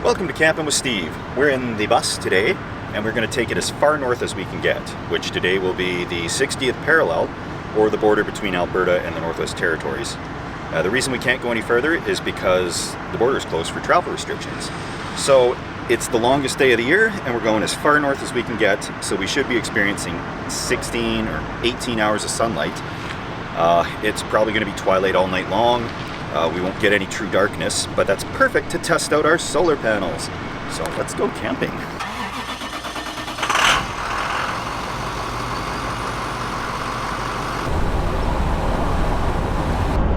Welcome to Camping with Steve. We're in the bus today, and we're going to take it as far north as we can get, which today will be the 60th parallel, or the border between Alberta and the Northwest Territories. The reason we can't go any further is because the border is closed for travel restrictions. So it's the longest day of the year, and we're going as far north as we can get, so we should be experiencing 16 or 18 hours of sunlight. It's probably going to be twilight all night long. We won't get any true darkness, but that's perfect to test out our solar panels. So let's go camping.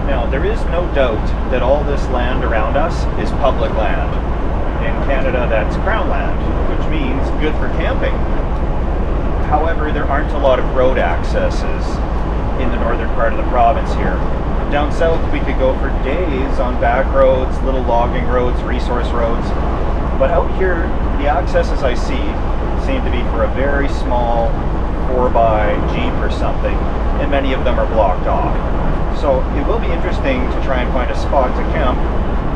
Now, there is no doubt that all this land around us is public land. In Canada, that's Crown land, which means good for camping. However, there aren't a lot of road accesses in the northern part of the province here. Down south, we could go for days on back roads, little logging roads, resource roads. But out here, the accesses I see seem to be for a very small 4x Jeep or something, and many of them are blocked off. So it will be interesting to try and find a spot to camp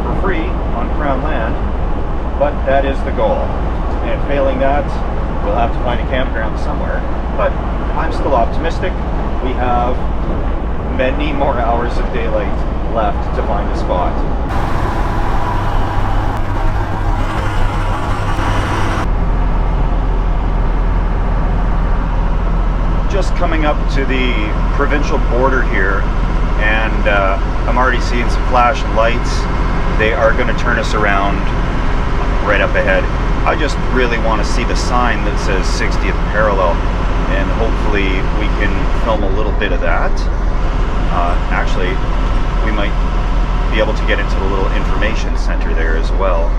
for free on Crown land, but that is the goal. And failing that, we'll have to find a campground somewhere. But I'm still optimistic. We have many more hours of daylight left to find a spot. Just coming up to the provincial border here, and I'm already seeing some flashing lights. They are going to turn us around right up ahead. I just really want to see the sign that says 60th parallel, and hopefully we can film a little bit of that. Actually, we might be able to get into the little information center there as well.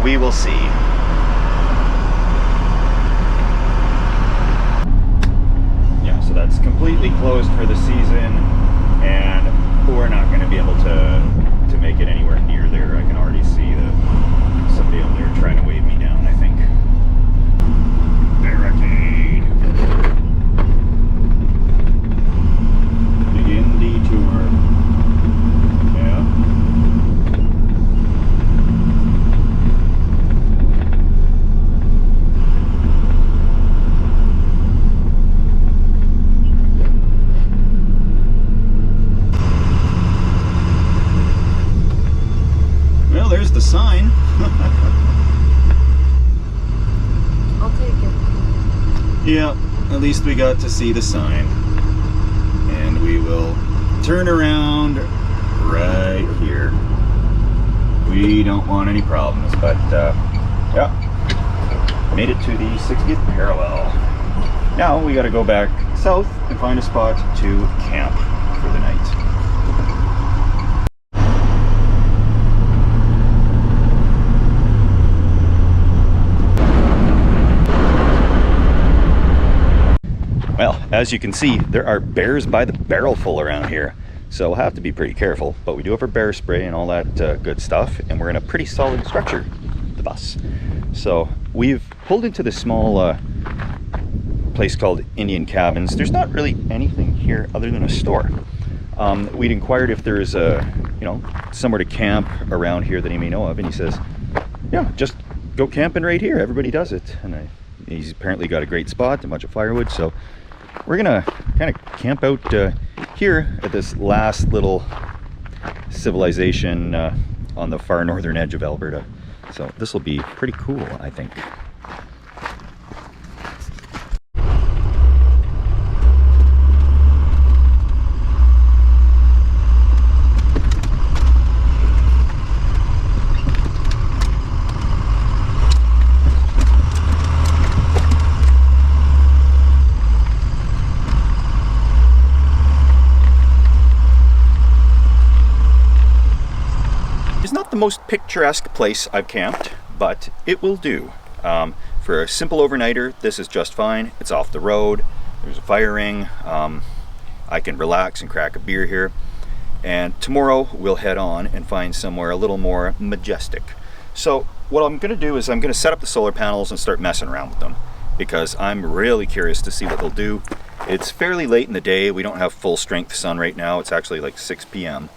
We will see. Yeah, so that's completely closed for the season, and we're not going to be able to make it anywhere near there. I can already see somebody out there trying to wave me down, I think. Barricade. Begin detour. Yeah. Well, there's the sign. I'll take it. Yeah, at least we got to see the sign. And we will turn around right here. We don't want any problems, but yeah, made it to the 60th parallel. Now we got to go back south and find a spot to camp for the night. Well, as you can see, there are bears by the barrelful around here, so we'll have to be pretty careful, but we do have our bear spray and all that good stuff, and we're in a pretty solid structure, the bus. So we've pulled into this small place called Indian Cabins. There's not really anything here other than a store. We'd inquired if there's somewhere to camp around here that he may know of, and he says, yeah, just go camping right here, everybody does it. And he's apparently got a great spot, a bunch of firewood, so we're gonna kind of camp out here at this last little civilization on the far northern edge of Alberta. So this will be pretty cool, I think. Not the most picturesque place I've camped, but it will do. For a simple overnighter, this is just fine. It's off the road, there's a fire ring, I can relax and crack a beer here, and tomorrow we'll head on and find somewhere a little more majestic. So what I'm going to do is I'm going to set up the solar panels and start messing around with them, because I'm really curious to see what they'll do. It's fairly late in the day, we don't have full strength sun right now, it's actually like 6 p.m.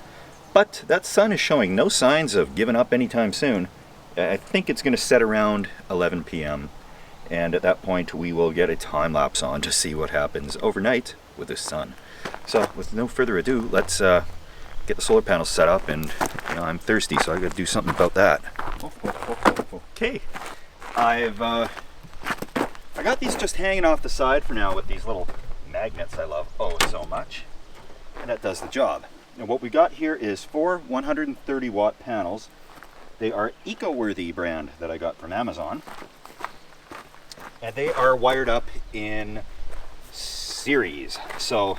But that sun is showing no signs of giving up anytime soon. I think it's going to set around 11 p.m. and at that point we will get a time lapse on to see what happens overnight with the sun. So with no further ado, let's get the solar panels set up, and I'm thirsty, so I got to do something about that. Okay, I got these just hanging off the side for now with these little magnets I love oh so much, and that does the job. And what we got here is 4 130 watt panels. They are EcoWorthy brand that I got from Amazon, and they are wired up in series, so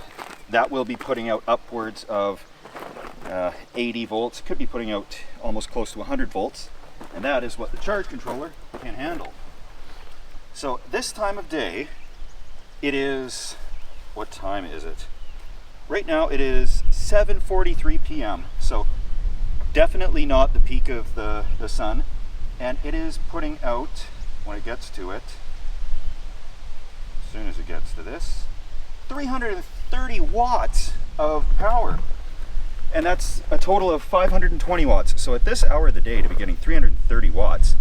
that will be putting out upwards of 80 volts, could be putting out almost close to 100 volts, and that is what the charge controller can handle. So this time of day, it is, what time is it? Right now it is 7:43 p.m. so definitely not the peak of the sun, and it is putting out, when it gets to it, as soon as it gets to this, 330 watts of power, and that's a total of 520 watts. So at this hour of the day to be getting 330 watts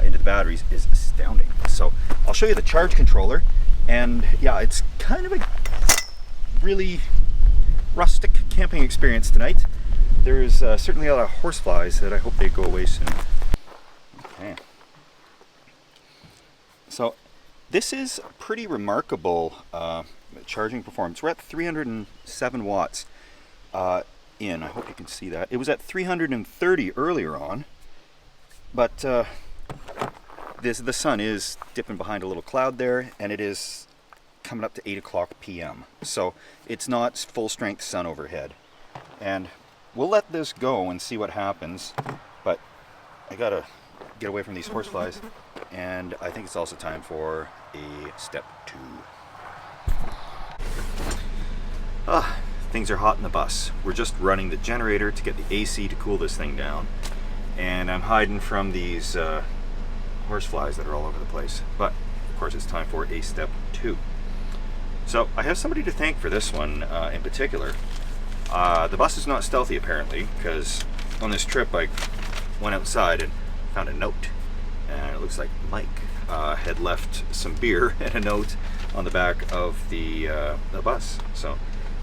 into the batteries is astounding. So I'll show you the charge controller, and yeah, it's kind of a really rustic camping experience tonight. There's certainly a lot of horseflies that I hope they go away soon. Okay. So this is pretty remarkable charging performance. We're at 307 watts in. I hope you can see that. It was at 330 earlier on, but the sun is dipping behind a little cloud there, and it is coming up to 8 o'clock p.m. So it's not full strength sun overhead. And we'll let this go and see what happens, but I gotta get away from these horseflies, and I think it's also time for a step 2. Things are hot in the bus. We're just running the generator to get the AC to cool this thing down, and I'm hiding from these horseflies that are all over the place. But of course it's time for a step 2. So I have somebody to thank for this one in particular. The bus is not stealthy apparently, because on this trip I went outside and found a note, and it looks like Mike had left some beer and a note on the back of the bus. So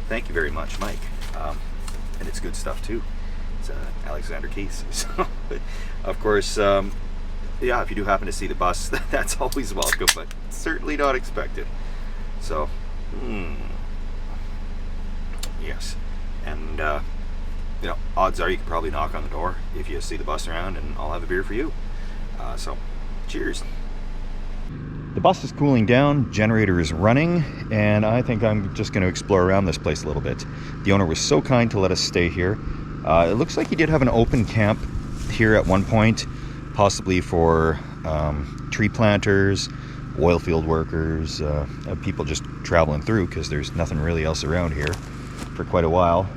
thank you very much, Mike. And it's good stuff too. It's Alexander Keith. So, of course, yeah, if you do happen to see the bus, that's always welcome, but certainly not expected. So, yes. And, you know, odds are you could probably knock on the door if you see the bus around, and I'll have a beer for you. So, cheers. The bus is cooling down, generator is running, and I think I'm just going to explore around this place a little bit. The owner was so kind to let us stay here. It looks like he did have an open camp here at one point, possibly for tree planters, oil field workers, people just traveling through, because there's nothing really else around here for quite a while.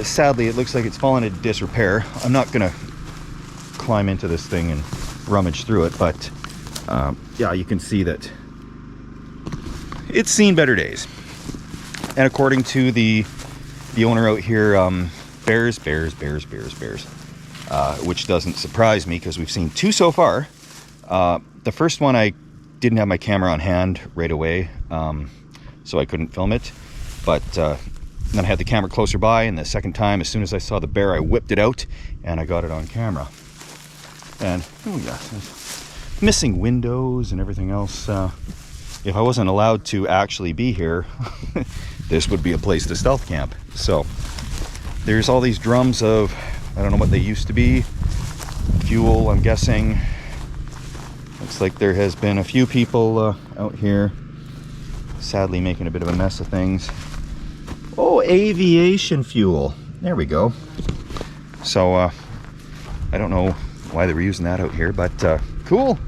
Sadly, it looks like it's fallen into disrepair. I'm not going to climb into this thing and rummage through it, but yeah, you can see that it's seen better days. And according to the owner out here, bears, which doesn't surprise me because we've seen 2 so far. The first one I didn't have my camera on hand right away, so I couldn't film it, but then I had the camera closer by, and the second time, as soon as I saw the bear, I whipped it out and I got it on camera. And oh yeah, missing windows and everything else. If I wasn't allowed to actually be here, this would be a place to stealth camp. So there's all these drums of, I don't know what they used to be, fuel, I'm guessing. Looks like there has been a few people out here, sadly making a bit of a mess of things. Oh, aviation fuel. There we go. So I don't know why they were using that out here, but cool.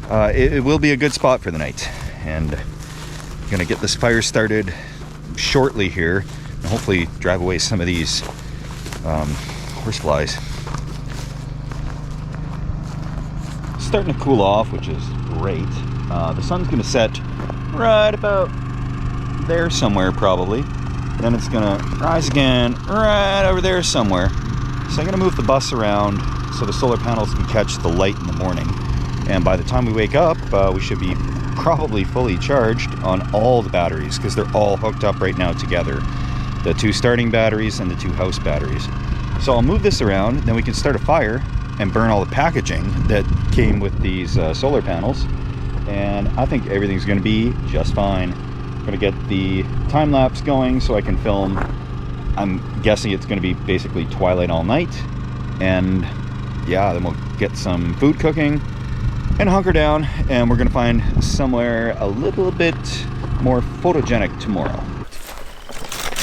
It will be a good spot for the night, and I'm gonna get this fire started shortly here, and hopefully drive away some of these horseflies. It's starting to cool off, which is great. The sun's gonna set right about there somewhere probably. Then it's gonna rise again right over there somewhere. So I'm gonna move the bus around so the solar panels can catch the light in the morning. And by the time we wake up, we should be probably fully charged on all the batteries, because they're all hooked up right now together. The 2 starting batteries and the 2 house batteries. So I'll move this around, then we can start a fire and burn all the packaging that came with these solar panels. And I think everything's going to be just fine. I'm going to get the time lapse going so I can film. I'm guessing it's going to be basically twilight all night. And yeah, then we'll get some food cooking and hunker down, and we're going to find somewhere a little bit more photogenic tomorrow.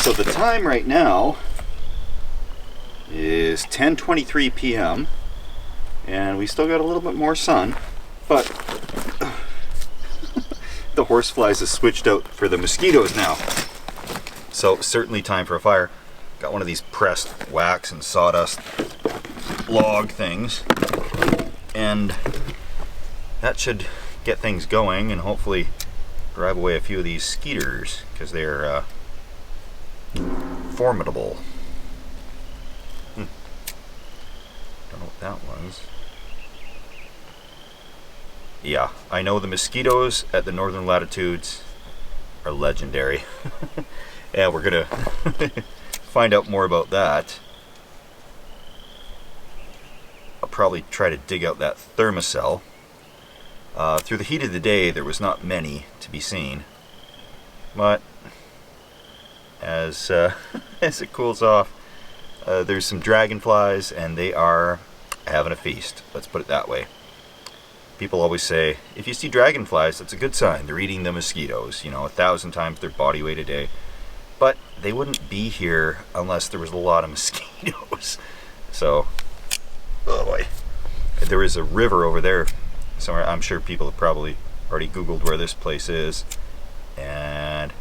So the time right now is 10:23 p.m. and we still got a little bit more sun, but the horseflies have switched out for the mosquitoes now. So certainly time for a fire. Got one of these pressed wax and sawdust log things, and that should get things going and hopefully drive away a few of these skeeters, because they're formidable. Don't know what that was. Yeah, I know the mosquitoes at the northern latitudes are legendary. Yeah, we're gonna find out more about that. I'll probably try to dig out that thermocell. Through the heat of the day, there was not many to be seen, but as as it cools off, there's some dragonflies, and they are having a feast. Let's put it that way. People always say, if you see dragonflies, that's a good sign. They're eating the mosquitoes, 1,000 times their body weight a day. But they wouldn't be here unless there was a lot of mosquitoes. So, oh boy. There is a river over there somewhere. I'm sure people have probably already Googled where this place is. And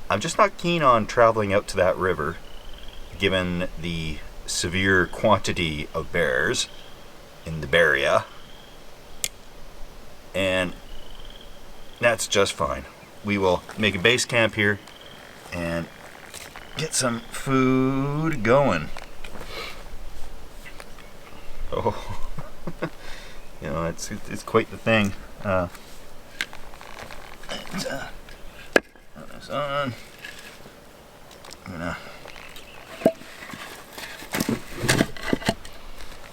I'm just not keen on traveling out to that river, given the severe quantity of bears in the area. And that's just fine. We will make a base camp here and get some food going. Oh, it's quite the thing. Put this on.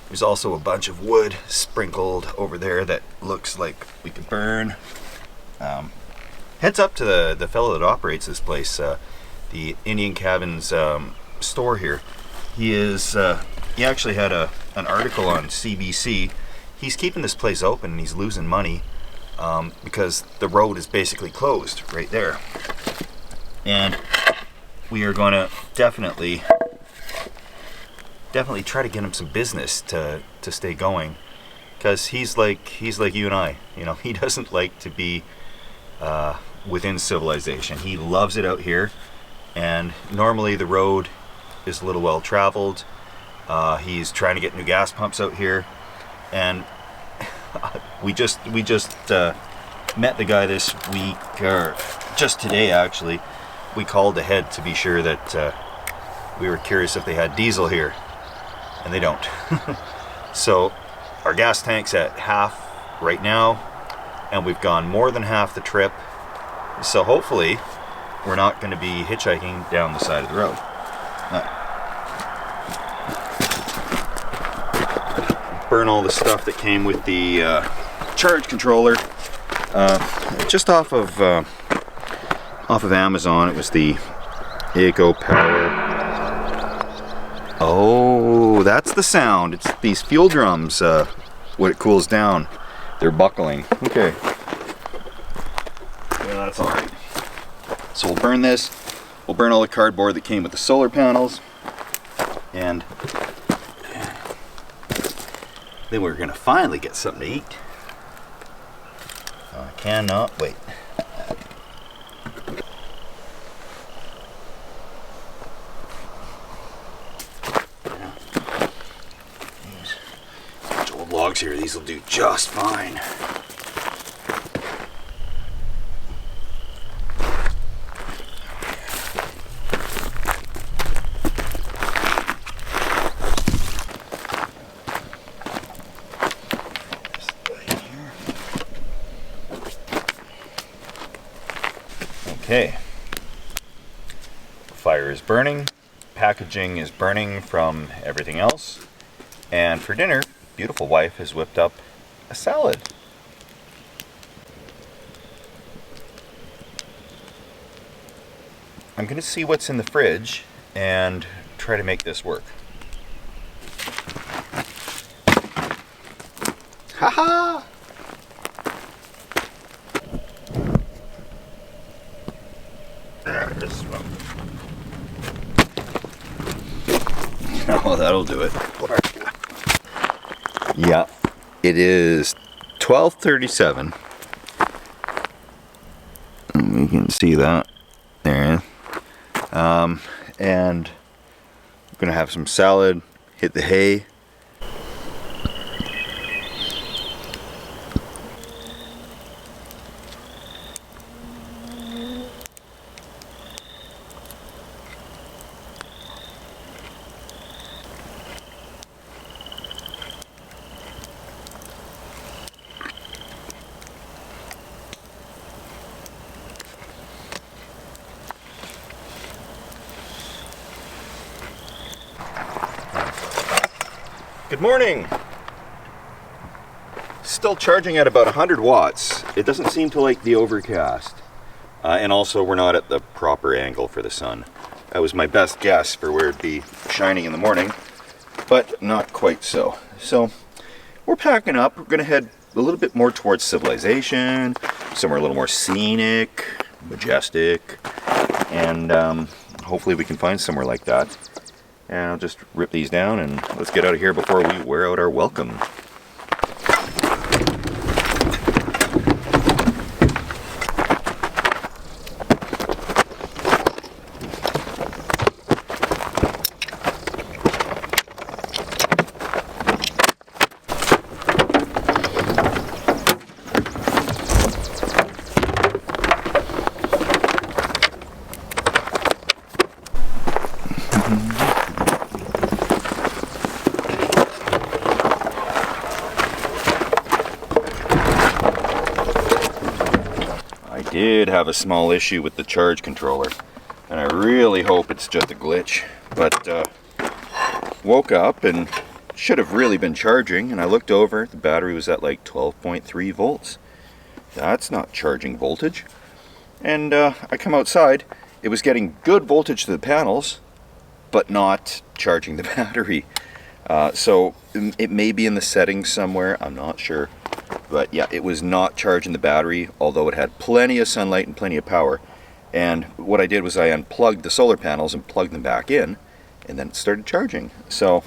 There's also a bunch of wood sprinkled over there that looks like we could burn. Heads up to the fellow that operates this place, the Indian Cabins store here. He actually had an article on CBC. He's keeping this place open and he's losing money because the road is basically closed right there. And we are going to definitely try to get him some business to stay going, because he's like you and I. He doesn't like to be within civilization. He loves it out here, and normally the road is a little well traveled. He's trying to get new gas pumps out here, and we just met the guy this week, or just today actually. We called ahead to be sure that we were curious if they had diesel here, and they don't. So our gas tank's at half right now, and we've gone more than half the trip. So hopefully we're not going to be hitchhiking down the side of the road. Burn all the stuff that came with the charge controller. Just off of Amazon. It was the Eco Power. Oh, that's the sound. It's these fuel drums. When it cools down, they're buckling. Okay. Yeah, that's all right. So we'll burn this. We'll burn all the cardboard that came with the solar panels, and then we're gonna finally get something to eat. I cannot wait. These old logs here, these will do just fine. Okay. Fire is burning. Packaging is burning from everything else. And for dinner, beautiful wife has whipped up a salad. I'm going to see what's in the fridge and try to make this work. Haha! There it is. Oh, that'll do it. Yeah, it is 12:37. You can see that there. And I'm gonna have some salad, hit the hay. Good morning! Still charging at about 100 watts. It doesn't seem to like the overcast. And also we're not at the proper angle for the sun. That was my best guess for where it'd be shining in the morning, but not quite so. So we're packing up. We're gonna head a little bit more towards civilization, somewhere a little more scenic, majestic, and hopefully we can find somewhere like that. And I'll just rip these down and let's get out of here before we wear out our welcome. Did have a small issue with the charge controller, and I really hope it's just a glitch, but woke up and should have really been charging, and I looked over, the battery was at like 12.3 volts. That's not charging voltage. And I come outside, it was getting good voltage to the panels, but not charging the battery. So it may be in the settings somewhere, I'm not sure. But yeah, it was not charging the battery, although it had plenty of sunlight and plenty of power. And what I did was I unplugged the solar panels and plugged them back in, and then it started charging. So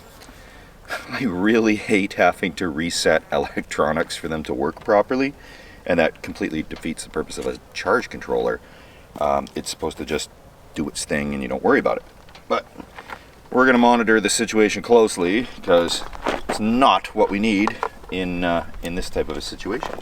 I really hate having to reset electronics for them to work properly, and that completely defeats the purpose of a charge controller. It's supposed to just do its thing and you don't worry about it. But we're going to monitor the situation closely, because it's not what we need in this type of a situation.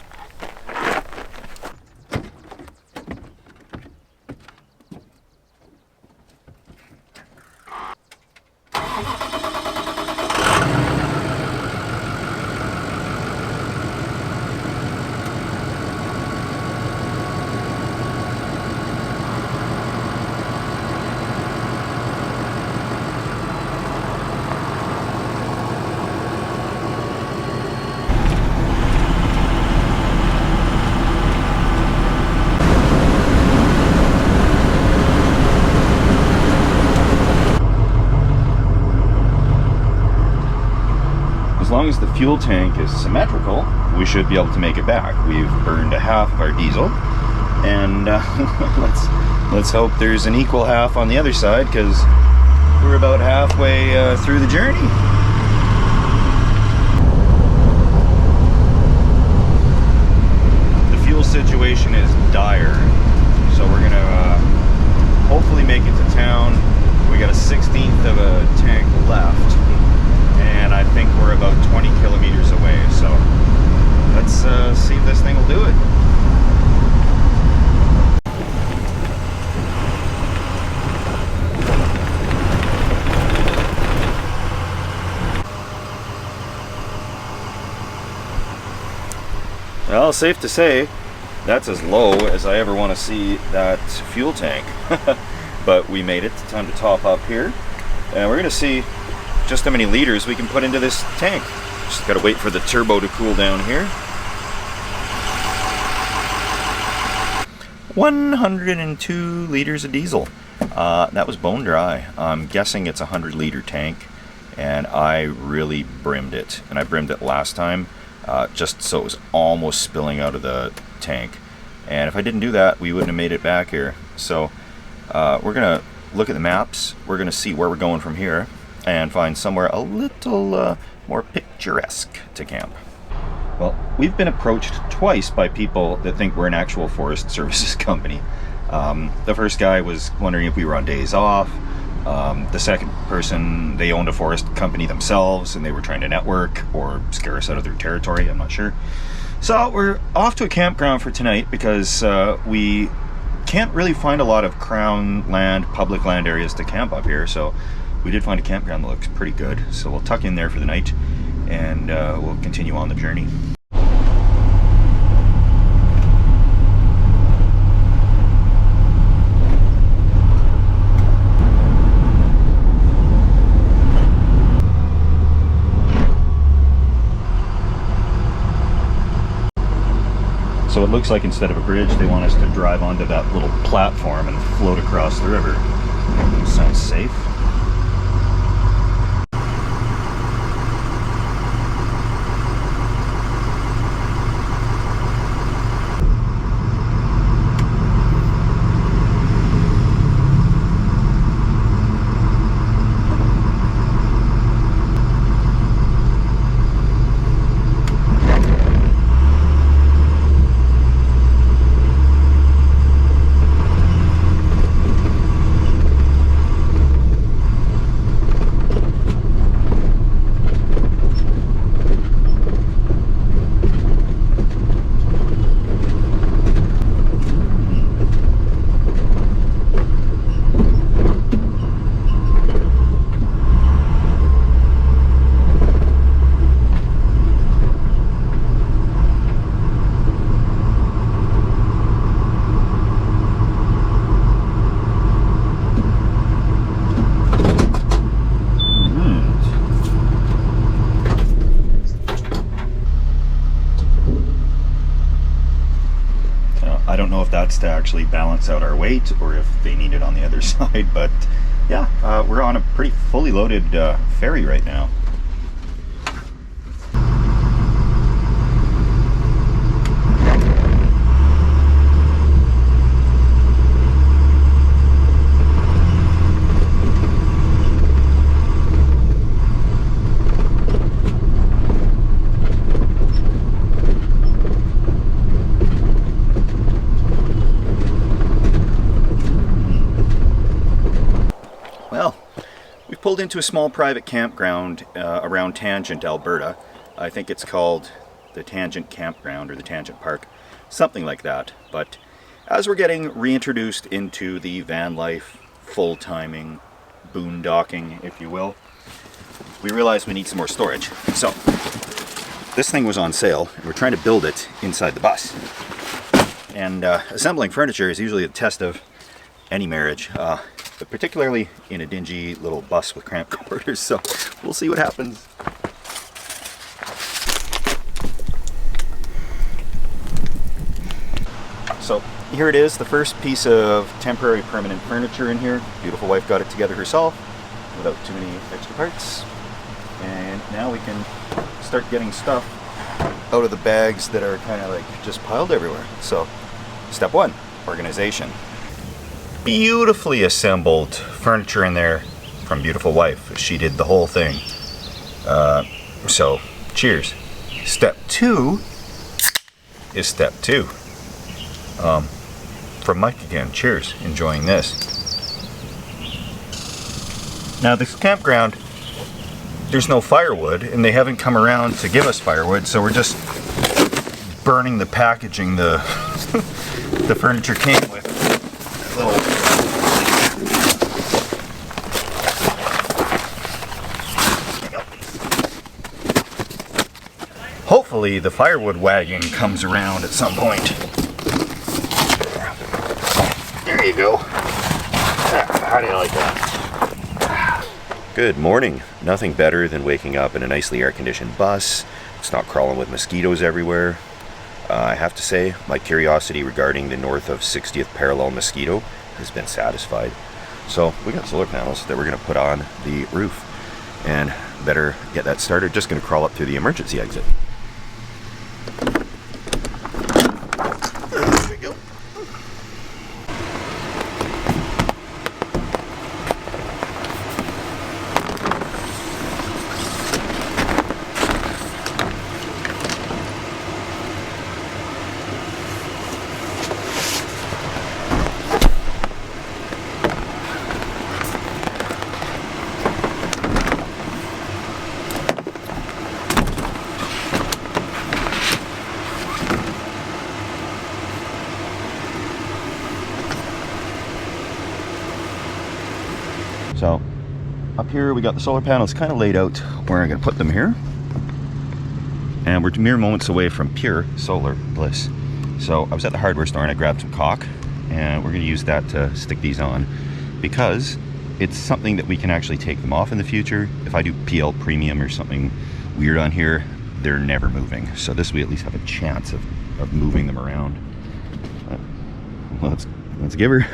As long as the fuel tank is symmetrical, we should be able to make it back. We've burned a half of our diesel, and let's hope there's an equal half on the other side, because we're about halfway through the journey. The fuel situation is dire, so we're gonna hopefully make it to town. We got a 1/16 of a tank left, and I think we're about 20 kilometers away, so let's see if this thing will do it. Well, safe to say, That's as low as I ever want to see that fuel tank. But we made it. Time to top up here. And we're going to see just how many liters we can put into this tank. Just got to wait for the turbo to cool down here. 102 liters of diesel. That was bone dry. I'm guessing it's a 100-liter tank, and I really brimmed it. And I brimmed it last time, just so it was almost spilling out of the tank. And if I didn't do that, we wouldn't have made it back here. So we're gonna look at the maps. We're gonna see where we're going from here, and find somewhere a little more picturesque to camp. Well, we've been approached twice by people that think we're an actual forest services company. The first guy was wondering if we were on days off. The second person, they owned a forest company themselves and they were trying to network or scare us out of their territory, I'm not sure. So we're off to a campground for tonight because we can't really find a lot of crown land, public land areas to camp up here. So we did find a campground that looks pretty good. So we'll tuck in there for the night and we'll continue on the journey. So it looks like instead of a bridge, they want us to drive onto that little platform and float across the river. Sounds safe. I don't know if that's to actually balance out our weight or if they need it on the other side, but yeah, we're on a pretty fully loaded ferry right now. Pulled into a small private campground around Tangent, Alberta. I think it's called the Tangent Campground or the Tangent Park, something like that. But as we're getting reintroduced into the van life, full timing, boondocking, if you will, we realized we need some more storage. So this thing was on sale and we're trying to build it inside the bus. And assembling furniture is usually a test of any marriage. But particularly in a dingy little bus with cramped quarters, so we'll see what happens. So here it is, the first piece of temporary permanent furniture in here. Beautiful wife got it together herself without too many extra parts. And now we can start getting stuff out of the bags that are kind of like just piled everywhere. So step one, organization. Beautifully assembled furniture in there from beautiful wife. She did the whole thing. So cheers. Step two is step two. From Mike again, cheers. Enjoying this. Now this campground, there's no firewood and they haven't come around to give us firewood, so we're just burning the packaging the the furniture came with. Hopefully the firewood wagon comes around at some point. you go. How do you like that? Good morning. Nothing better than waking up in a nicely air-conditioned bus. It's not crawling with mosquitoes everywhere. I have to say, my curiosity regarding the north of 60th parallel mosquito has been satisfied. So we got solar panels that we're going to put on the roof, and better get that started. Just going to crawl up through the emergency exit. There we go. So up here we got the solar panels kind of laid out where I'm going to put them here, and we're mere moments away from pure solar bliss. So I was at the hardware store and I grabbed some caulk, and we're going to use that to stick these on, because it's something that we can actually take them off in the future. If I do PL premium or something weird on here, they're never moving. So this we at least have a chance of moving them around. Let's give her.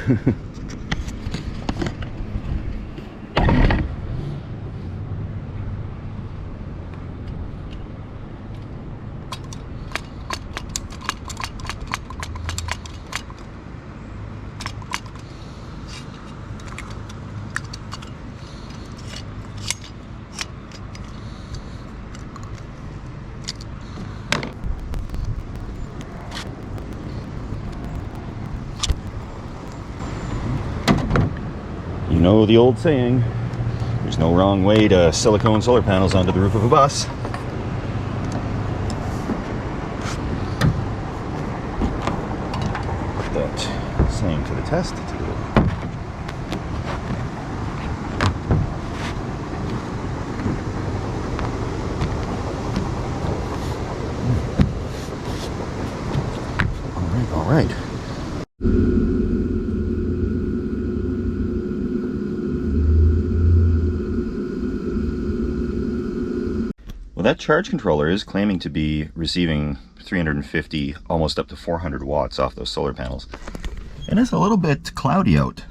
You know the old saying, there's no wrong way to silicone solar panels onto the roof of a bus. Put that saying to the test today. All right. Well, that charge controller is claiming to be receiving 350, almost up to 400 watts off those solar panels. And it's a little bit cloudy out.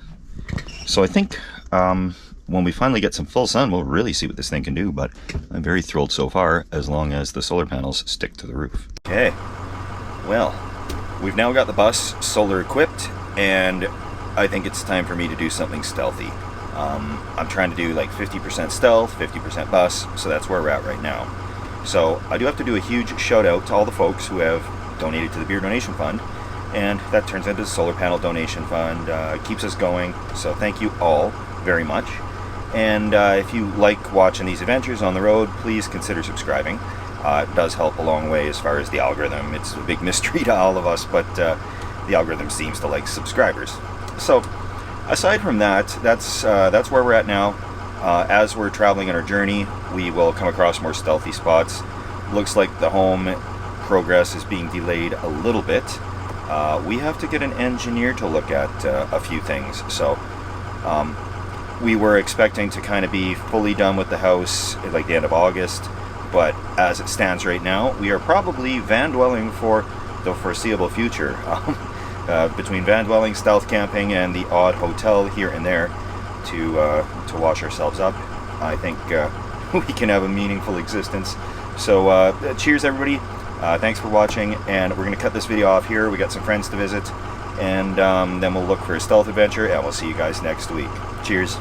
So I think when we finally get some full sun, we'll really see what this thing can do. But I'm very thrilled so far, as long as the solar panels stick to the roof. Okay, well, we've now got the bus solar equipped, and I think it's time for me to do something stealthy. I'm trying to do like 50% stealth, 50% bus, so that's where we're at right now. So I do have to do a huge shout out to all the folks who have donated to the beer donation fund, and that turns into the solar panel donation fund. It keeps us going, so thank you all very much. And if you like watching these adventures on the road, please consider subscribing. It does help a long way as far as the algorithm. It's a big mystery to all of us, but the algorithm seems to like subscribers. So aside from that, that's where we're at now. As we're traveling on our journey, we will come across more stealthy spots. Looks like the home progress is being delayed a little bit. We have to get an engineer to look at a few things. So we were expecting to kind of be fully done with the house at like the end of August, but as it stands right now, we are probably van dwelling for the foreseeable future. Between van dwelling, stealth camping, and the odd hotel here and there to wash ourselves up, I think we can have a meaningful existence. So cheers everybody, thanks for watching, and we're going to cut this video off here. We got some friends to visit, and then we'll look for a stealth adventure, and we'll see you guys next week. Cheers.